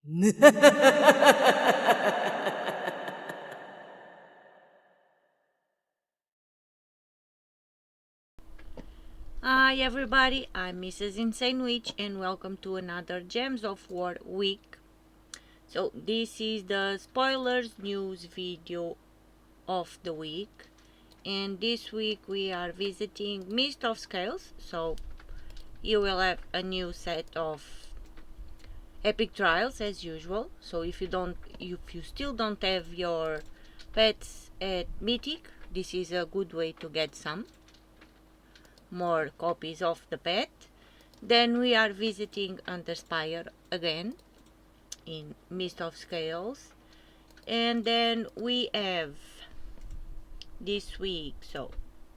Hi everybody, I'm Mrs. Insane Witch and welcome to another Gems of War week. So this is the spoilers news video of the week, and this week we are visiting Mist of Scales. So you will have a new set of epic trials as usual. So if you still don't have your pets at Mythic, this is a good way to get some more copies of the pet. Then we are visiting Underspire again in Mist of Scales, and then we have this week. So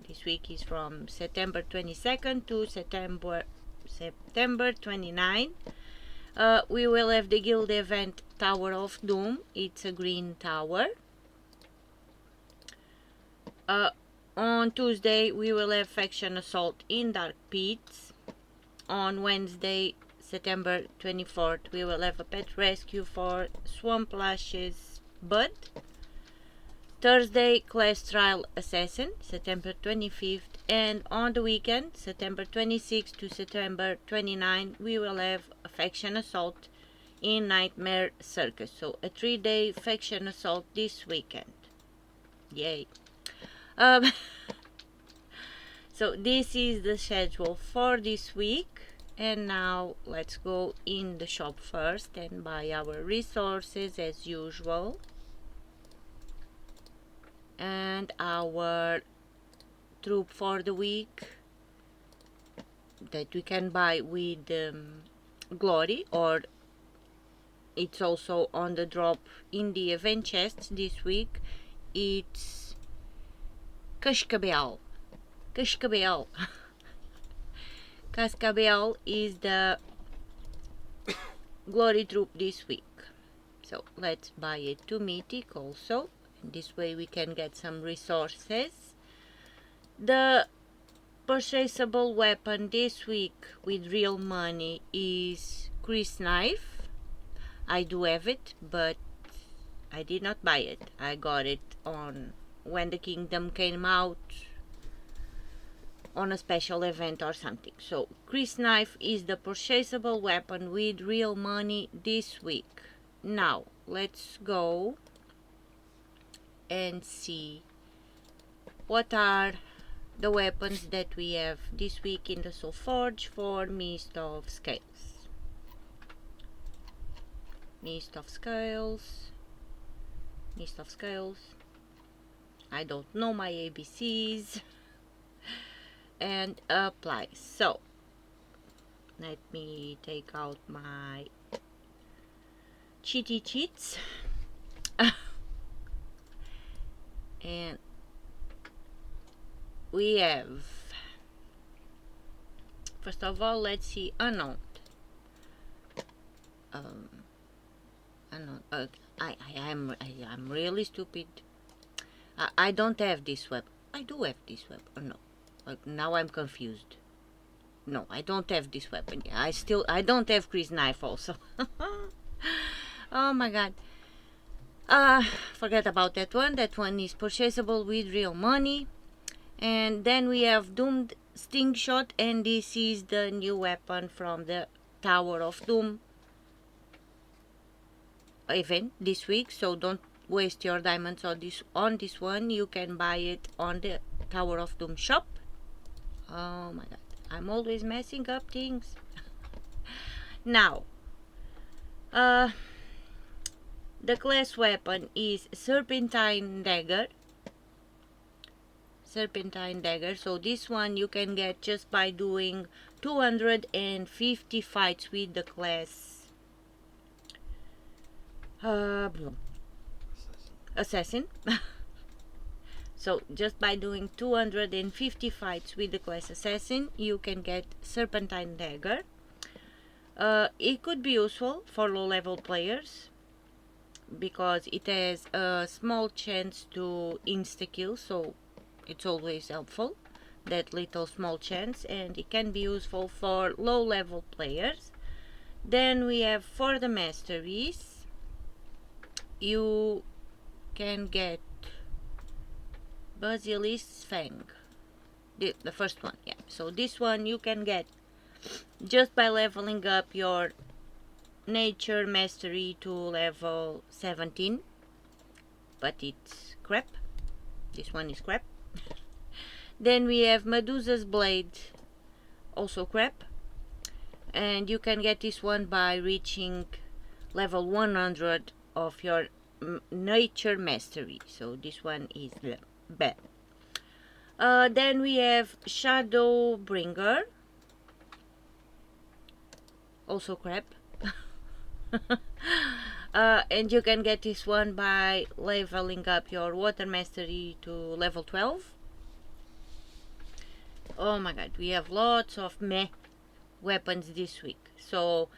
this week is from September 22nd to September 29. We will have the guild event Tower of Doom. It's a green tower. On Tuesday we will have faction assault in Dark Pits. On Wednesday, September 24th, we will have a pet rescue for Swamplash's Bud. Thursday, class trial assassin, September 25th, and on the weekend, September 26th to September 29th, we will have a faction assault in Nightmare Circus. So a 3-day faction assault this weekend. Yay. So this is the schedule for this week, and now let's go in the shop first and buy our resources as usual, and our troop for the week that we can buy with glory, or it's also on the drop in the event chests this week. It's Cascabel. Cascabel is the glory troop this week. So let's buy it to Mythic also. And this way we can get some resources. The purchasable weapon this week with real money is Chris Knife. I do have it, but I did not buy it. I got it on when the kingdom came out on a special event or something. So Chris Knife is the purchasable weapon with real money this week. Now let's go and see what are the weapons that we have this week in the Soul Forge for Mist of Scales. Mist of Scales. I don't know my ABCs. And apply. So let me take out my cheaty cheats and we have, first of all, let's see, unknown. I'm really stupid. I don't have this weapon. I do have this weapon. Oh, no. Now I'm confused. No, I don't have this weapon. I don't have Chris Knife also. Oh my god. Forget about that one. That one is purchasable with real money. And then we have Doomed Sting Shot, and this is the new weapon from the Tower of Doom event this week. So don't waste your diamonds on this one. You can buy it on the Tower of Doom shop. Oh my god, I'm always messing up things. Now, the class weapon is Serpentine Dagger. So this one you can get just by doing 250 fights with the class Assassin. So just by doing 250 fights with the class Assassin, you can get Serpentine Dagger. It could be useful for low level players because it has a small chance to insta-kill, so it's always helpful, that little small chance, and it can be useful for low level players. Then we have for the masteries, you can get Basilisk's Fang, the first one, yeah. So this one you can get just by leveling up your nature mastery to level 17, but it's crap. This one is crap. Then we have Medusa's Blade, also crap, and you can get this one by reaching level 100 of your nature mastery, so this one is bad. Then we have Shadowbringer, also crap. And you can get this one by leveling up your water mastery to level 12. Oh my god, we have lots of meh weapons this week. So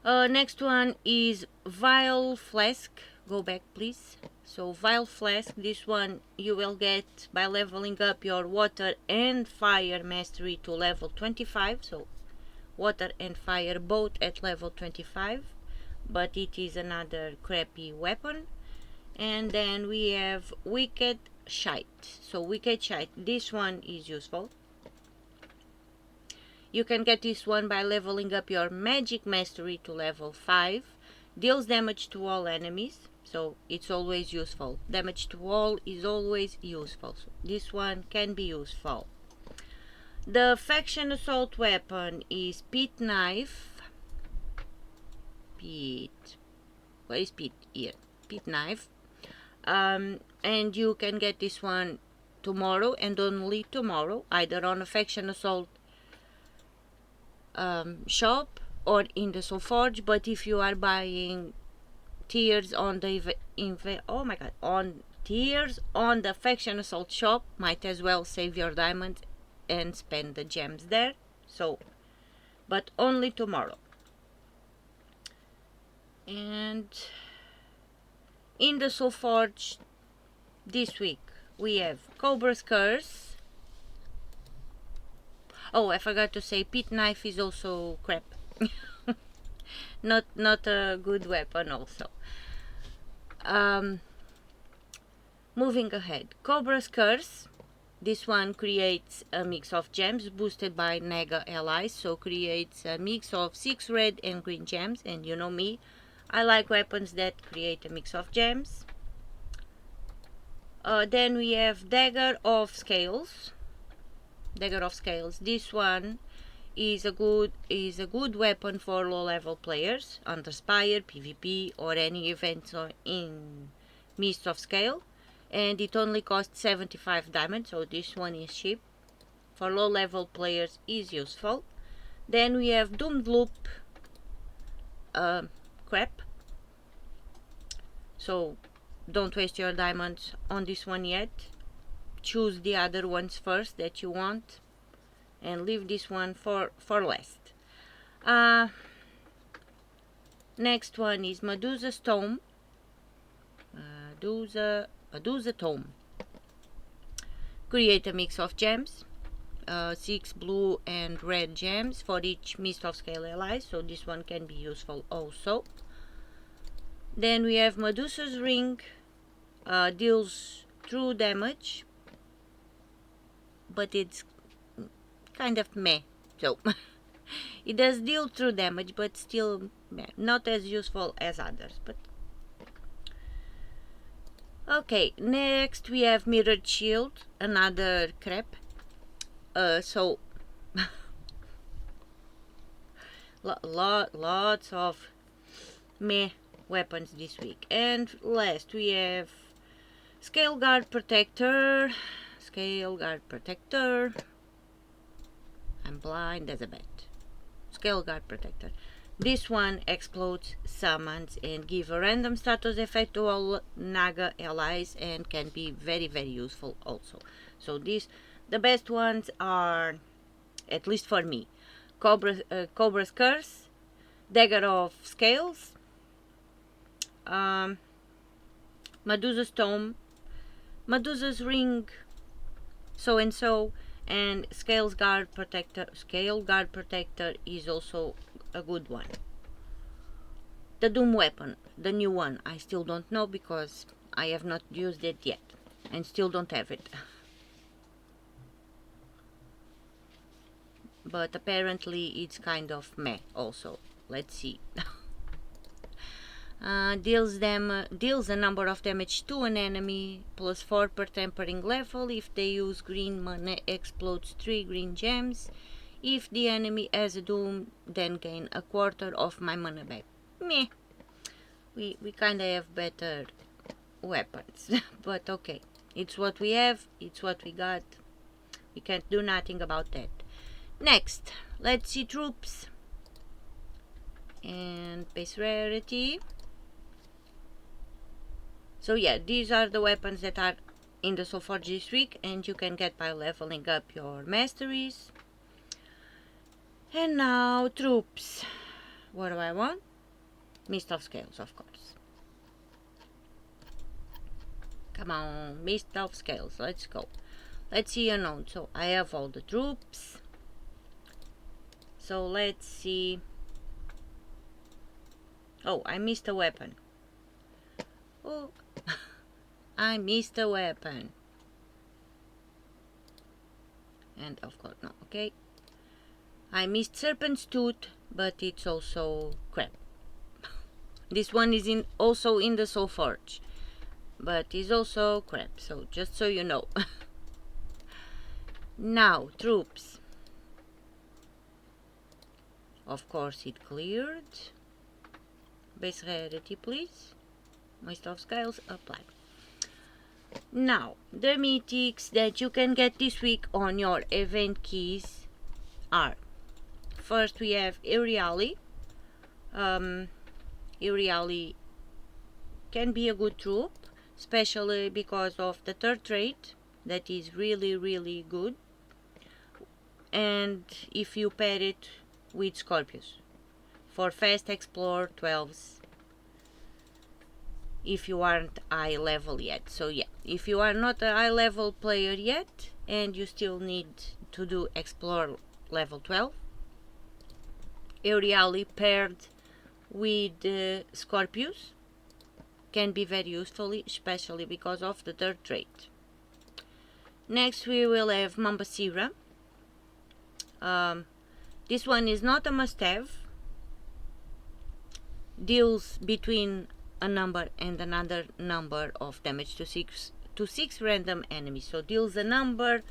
next one is Vile Flask. Go back please. So Vile Flask, this one you will get by leveling up your water and fire mastery to level 25. So water and fire both at level 25, but it is another crappy weapon. And then we have Wicked Shite. So Wicked Shite, this one is useful. You can get this one by leveling up your magic mastery to level 5. Deals damage to all enemies, so it's always useful. Damage to all is always useful, so this one can be useful. The faction assault weapon is Pit Knife. Where is Pit? Here. Pit Knife. And you can get this one tomorrow and only tomorrow, either on a faction assault shop or in the Soul Forge. But if you are buying tiers on the on tiers on the faction assault shop, might as well save your diamonds and spend the gems there. So, but only tomorrow. And in the Soul Forge this week we have Cobra's Curse. Oh, I forgot to say Pit Knife is also crap. not a good weapon also. Moving ahead, Cobra's Curse. This one creates a mix of gems boosted by Naga allies, so creates a mix of 6 red and green gems, and you know me, I like weapons that create a mix of gems. Then we have Dagger of Scales. This one is a good weapon for low level players, Underspire, PvP, or any events in Mist of Scale, and it only costs 75 diamonds, so this one is cheap. For low level players is useful. Then we have Doomed Loop, crap, so don't waste your diamonds on this one yet. Choose the other ones first that you want and leave this one for last. Next one is Medusa's Tome. Medusa Tome. Create a mix of gems, 6 blue and red gems for each Mist of Scale ally, so this one can be useful also. Then we have Medusa's Ring. Deals true damage, but it's kind of meh. So it does deal true damage, but still meh. Not as useful as others. But okay, next we have Mirrored Shield, another crap. So lots of meh weapons this week. And last we have Scale Guard Protector. I'm blind as a bat. Scale Guard Protector. This one explodes, summons, and give a random status effect to all Naga allies, and can be very useful also. So the best ones are, at least for me, Cobra's Curse, Dagger of Scales, Medusa's Tome, Medusa's Ring, and Scale Guard Protector is also a good one. The Doom weapon, the new one, I still don't know because I have not used it yet and still don't have it. But apparently it's kind of meh also. Let's see. Deals a number of damage to an enemy, plus 4 per tempering level. If they use green mana, explodes 3 green gems. If the enemy has a Doom, then gain a quarter of my mana back. Meh. We kinda have better weapons. But okay. It's what we have, it's what we got. We can't do nothing about that. Next, let's see troops. And base rarity. So yeah, these are the weapons that are in the Soulforge this week, and you can get by leveling up your masteries. And now troops. What do I want? Mist of Scales, of course. Come on, Mist of Scales, let's go. Let's see unknown. So I have all the troops. So let's see. Oh, I missed a weapon. Oh, I missed a weapon. And of course, no, okay. I missed Serpent's Tooth, but it's also crap. This one is also in the Soulforge, but is also crap, so just so you know. Now, troops. Of course it cleared. Base rarity, please. Mist of Scales, apply. Now, the mythics that you can get this week on your event keys are: first we have Iriali. Iriali can be a good troop, especially because of the third trait that is really good, and if you pair it with Scorpius for fast explore 12s if you aren't high level yet. So yeah, if you are not a high level player yet and you still need to do explore level 12, Iriali paired with Scorpius can be very useful, especially because of the third trait. Next we will have Mambasira. This one is not a must-have. Deals between a number and another number of damage to six random enemies. So deals a number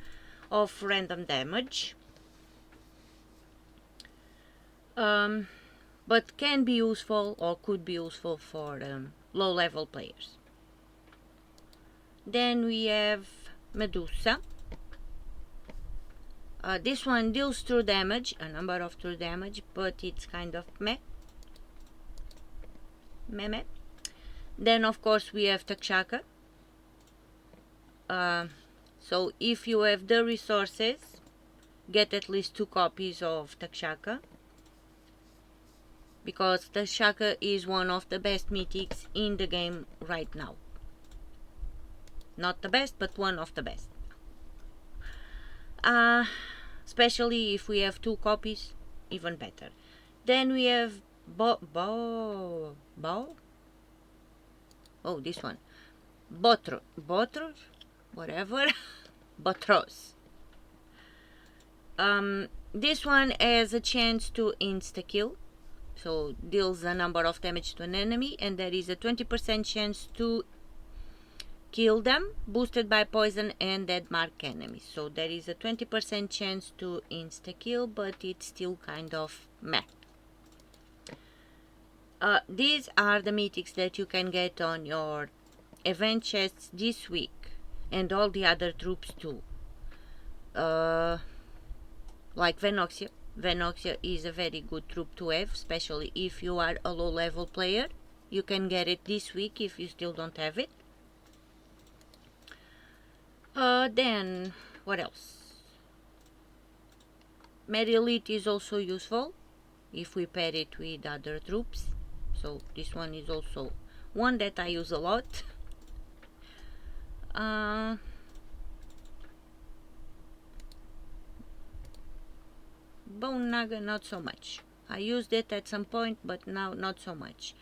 of random damage. But can be useful or could be useful for low level players. Then we have Medusa. This one deals true damage, a number of true damage, but it's kind of meh. Then of course we have Takshaka. So if you have the resources, get at least 2 copies of Takshaka, because Takshaka is one of the best mythics in the game right now. Not the best, but one of the best. Especially if we have 2 copies, even better. Then we have oh, this one. Botros, whatever. Botros. This one has a chance to insta-kill. So deals a number of damage to an enemy, and there is a 20% chance to kill them, boosted by poison and dead mark enemies. So there is a 20% chance to insta-kill, but it's still kind of meh. These are the mythics that you can get on your event chests this week, and all the other troops too. Like Venoxia. Venoxia is a very good troop to have, especially if you are a low level player. You can get it this week if you still don't have it. Then, what else? Merilith is also useful if we pair it with other troops. So this one is also one that I use a lot. Bone Naga, not so much. I used it at some point, but now not so much.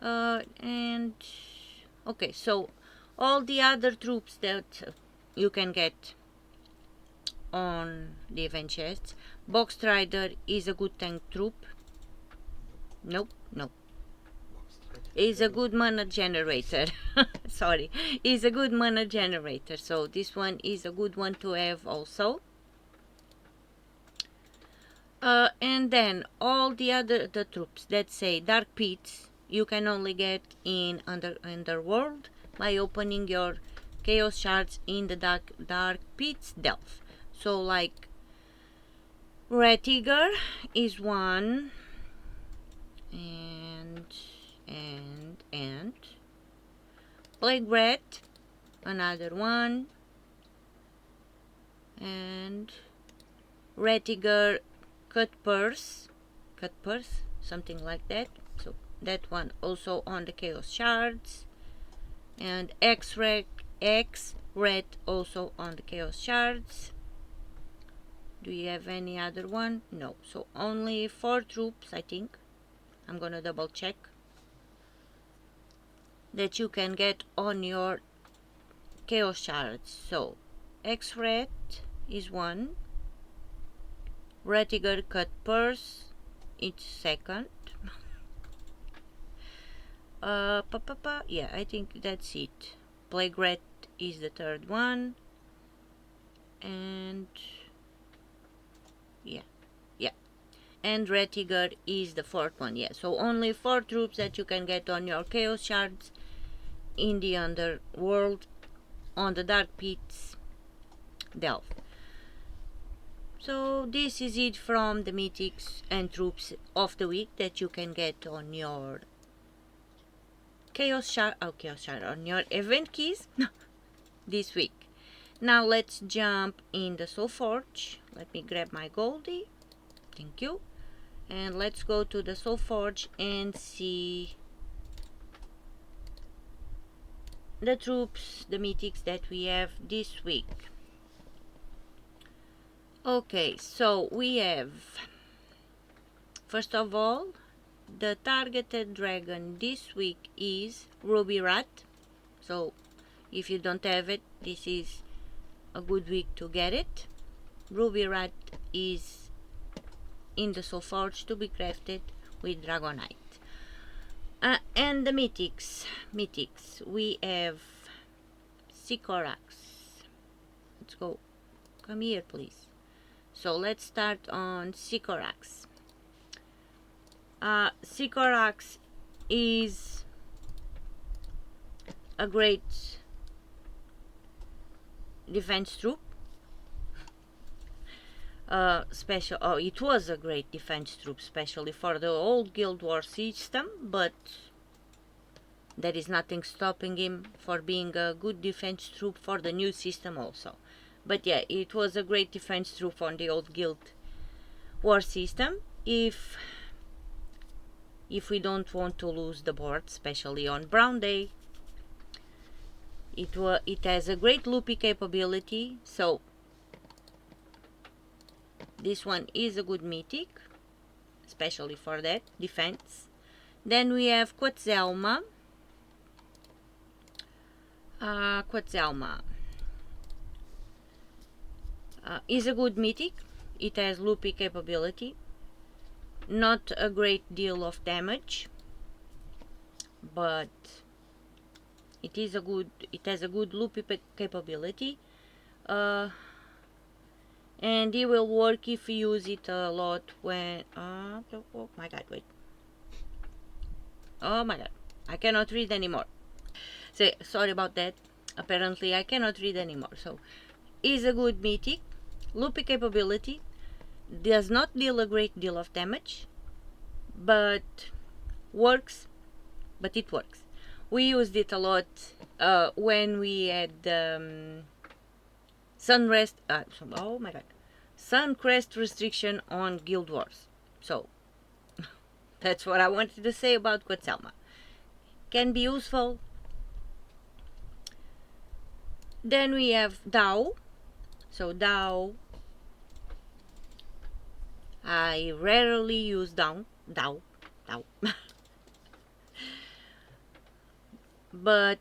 And okay, so all the other troops that you can get on the event chests. Box Rider is a good tank troop. Nope, nope. Is a good mana generator. Sorry, is a good mana generator. So this one is a good one to have also. And then all the troops that say Dark Pits, you can only get in Underworld by opening your Chaos Shards in the Dark Pits Delve. So like Retiger is one, and Plague Rat, another one, and Retiger Cut Purse, something like that. So that one also on the Chaos Shards, and X-Rat also on the Chaos Shards. Do you have any other one? No. So only 4 troops, I think. I'm gonna double check. That you can get on your Chaos Shards. So X-Rat is one. Retiger Cut Purse, it's second. Yeah, I think that's it. Plague Rat is the third one. And yeah. And Retiger is the fourth one. Yeah, so only 4 troops that you can get on your Chaos Shards in the Underworld on the Dark Pits Delve. So this is it from the mythics and troops of the week that you can get on your Chaos Shard, on your event keys this week. Now let's jump in the Soul Forge. Let me grab my Goldie. Thank you. And let's go to the Soul Forge and see the troops, the mythics that we have this week. Okay, so we have, first of all, the targeted dragon this week is Ruby Rat. So if you don't have it, this is a good week to get it. Ruby Rat is in the Soul Forge to be crafted with Dragonite. And the mythics, we have Sycorax. Let's go. Come here, please. So let's start on Sycorax. Sycorax is a great defense troop. It was a great defense troop, especially for the old Guild War system, but there is nothing stopping him for being a good defense troop for the new system also. But yeah, it was a great defense troop on the old Guild War system. If we don't want to lose the board, especially on Brown Day, it has a great loopy capability, so this one is a good mythic, especially for that defense. Then we have Quetzalma. Quetzalma is a good mythic. It has loopy capability. Not a great deal of damage, but it has a good loopy capability. And it will work if you use it a lot when oh my god, wait, oh my god, I cannot read anymore. So sorry about that. Apparently I cannot read anymore. So is a good mythic, loopy capability, does not deal a great deal of damage, but it works. We used it a lot when we had Suncrest restriction on Guild Wars. So that's what I wanted to say about Quetzalma. Can be useful. Then we have Dao. So Dao I rarely use down, but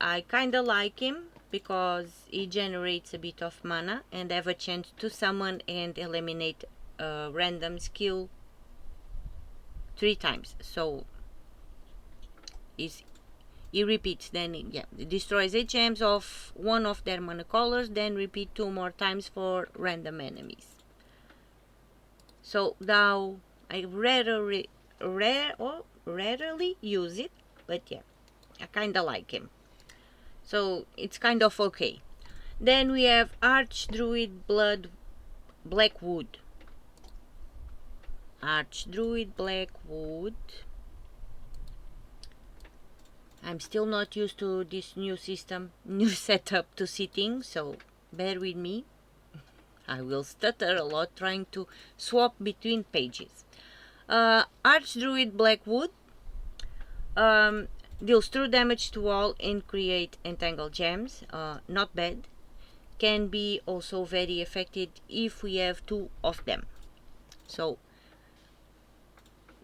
I kinda like him because he generates a bit of mana and have a chance to summon and eliminate a random skill 3 times. So he repeats, then it destroys 8 gems of one of their mana colors, then repeat 2 more times for random enemies. So now I rarely use it, but yeah, I kinda like him. So it's kind of okay. Then we have Archdruid Blackwood. Archdruid Blackwood. I'm still not used to this new system, new setup to sitting, so bear with me. I will stutter a lot trying to swap between pages. Archdruid Blackwood deals true damage to all and create entangled gems. Not bad. Can be also very effective if we have 2 of them. So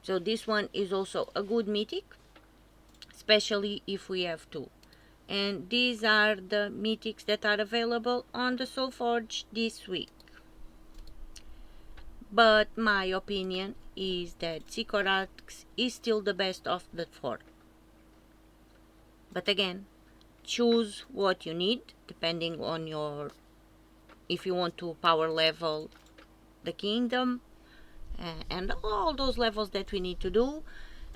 this one is also a good mythic, especially if we have 2. And these are the mythics that are available on the Soulforge this week. But my opinion is that Sycorax is still the best of the 4. But again, choose what you need depending on if you want to power level the kingdom and all those levels that we need to do,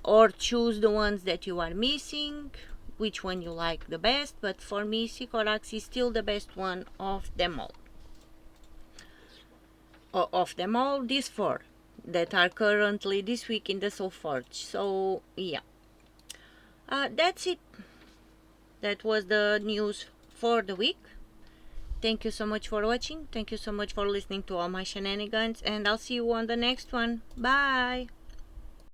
or choose the ones that you are missing, which one you like the best. But for me, Sycorax is still the best one of them all. These 4 that are currently this week in the Soulforge. So yeah, that's it. That was the news for the week. Thank you so much for watching. Thank you so much for listening to all my shenanigans, and I'll see you on the next one. Bye.